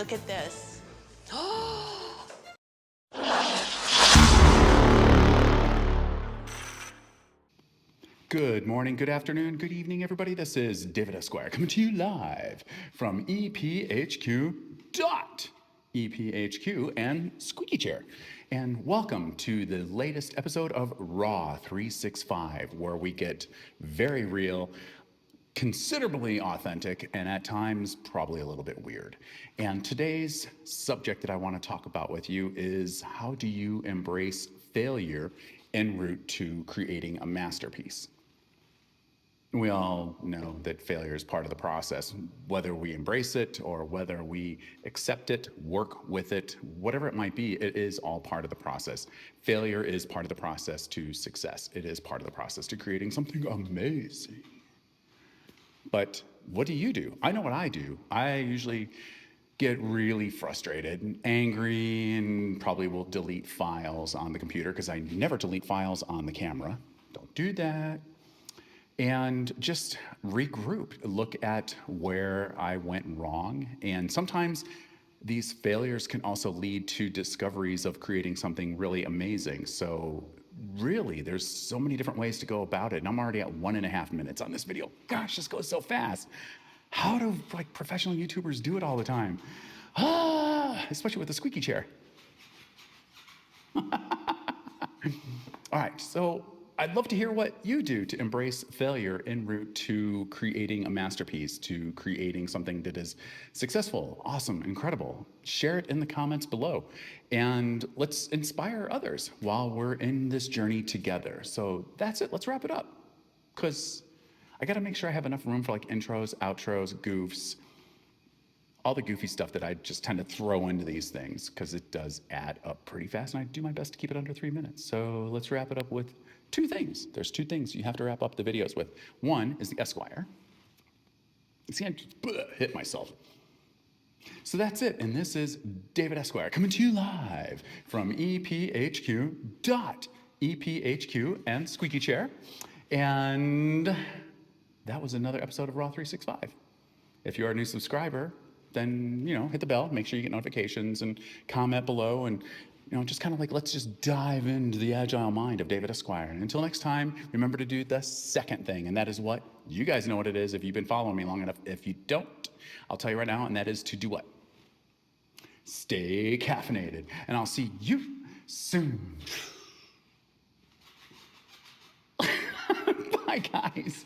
look at this. Good morning, good afternoon, good evening, everybody. This is David Esquire coming to you live from EPHQ and Squeaky Chair. And welcome to the latest episode of Raw 365, where we get very real, considerably authentic, and at times probably a little bit weird. And today's subject that I want to talk about with you is how do you embrace failure en route to creating a masterpiece? We all know that failure is part of the process, whether we embrace it or whether we accept it, work with it, whatever it might be, it is all part of the process. Failure is part of the process to success. It is part of the process to creating something amazing. But what do you do? I know what I do. I usually get really frustrated and angry and probably will delete files on the computer because I never delete files on the camera. Don't do that. And just regroup, look at where I went wrong. And sometimes these failures can also lead to discoveries of creating something really amazing. So really, there's so many different ways to go about it. And I'm already at 1.5 minutes on this video. Gosh, this goes so fast. How do professional YouTubers do it all the time? Especially with the squeaky chair. All right, so I'd love to hear what you do to embrace failure en route to creating a masterpiece, to creating something that is successful, awesome, incredible. Share it in the comments below. And let's inspire others while we're in this journey together. So that's it, let's wrap it up. Because I gotta make sure I have enough room for intros, outros, goofs, all the goofy stuff that I just tend to throw into these things because it does add up pretty fast, and I do my best to keep it under 3 minutes. So let's wrap it up with two things. There's two things you have to wrap up the videos with. One is the Esquire. See, I just hit myself. So that's it, and this is David Esquire coming to you live from EPHQ and Squeaky Chair. And that was another episode of Raw 365. If you're a new subscriber, then, hit the bell, make sure you get notifications and comment below and, just kind of let's just dive into the agile mind of David Esquire. And until next time, remember to do the second thing, and that is what? You guys know what it is if you've been following me long enough. If you don't, I'll tell you right now, and that is to do what? Stay caffeinated. And I'll see you soon. Bye, guys.